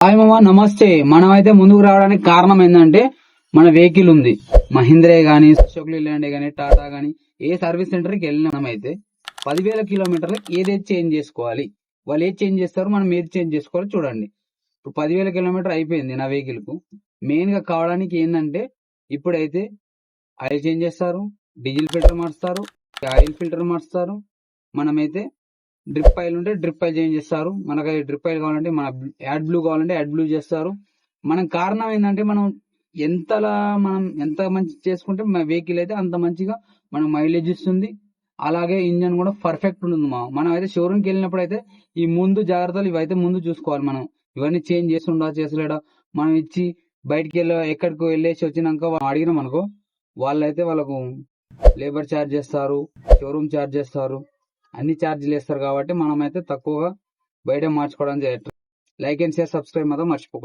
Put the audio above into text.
Hi మామ, నమస్తే. మనమైతే ముందుకు రావడానికి కారణం ఏంటంటే మన వెహికల్ ఉంది. మహీంద్రే గానీ, అశోక్ లేలాండ్ గానీ, టాటా గానీ ఏ సర్వీస్ సెంటర్ కి వెళ్ళినామైతే 10,000 కిలోమీటర్లకు ఏదేది చేంజ్ చేసుకోవాలి, వాళ్ళు ఏది చేంజ్ చేస్తారు, మనం ఏది చేంజ్ చేసుకోవాలి చూడండి. ఇప్పుడు 10,000 కిలోమీటర్ అయిపోయింది నా వెహికల్ కు. మెయిన్ గా కావడానికి ఏంటంటే ఇప్పుడైతే ఆయిల్ చేంజ్ చేస్తారు, డీజిల్ ఫిల్టర్ మార్చుతారు, ఆయిల్ ఫిల్టర్ మార్చుతారు. మనమైతే డ్రిప్ ఆయిల్ ఉంటే డ్రిప్ ఆయిల్ చేంజ్ చేస్తారు. మనకి డ్రిప్ ఆయిల్ కావాలంటే మన యాడ్ బ్లూ కావాలంటే యాడ్ బ్లూ చేస్తారు. మనం కారణం ఏంటంటే మనం ఎంత మంచి చేసుకుంటే మన వెహికల్ అయితే అంత మంచిగా మనం మైలేజ్ ఇస్తుంది. అలాగే ఇంజన్ కూడా పర్ఫెక్ట్ ఉంటుంది. మనం అయితే షోరూమ్కి వెళ్ళినప్పుడు అయితే ఈ ముందు జాగ్రత్తలు ఇవైతే ముందు చూసుకోవాలి. మనం ఇవన్నీ చేంజ్ చేస్తుండా చేసలేడా, మనం ఇచ్చి బయటికి ఎక్కడికి వెళ్ళేసి వచ్చినాక అడిగినాం అనుకో, వాళ్ళకు లేబర్ ఛార్జ్ చేస్తారు, షోరూమ్ ఛార్జ్ చేస్తారు, అన్ని ఛార్జీలు వేస్తారు. కాబట్టి మనమైతే తక్కువగా బయట మార్చుకోవడానికి లైక్ అండ్ షేర్ సబ్స్క్రైబ్ మాత్రం మర్చిపోకండి.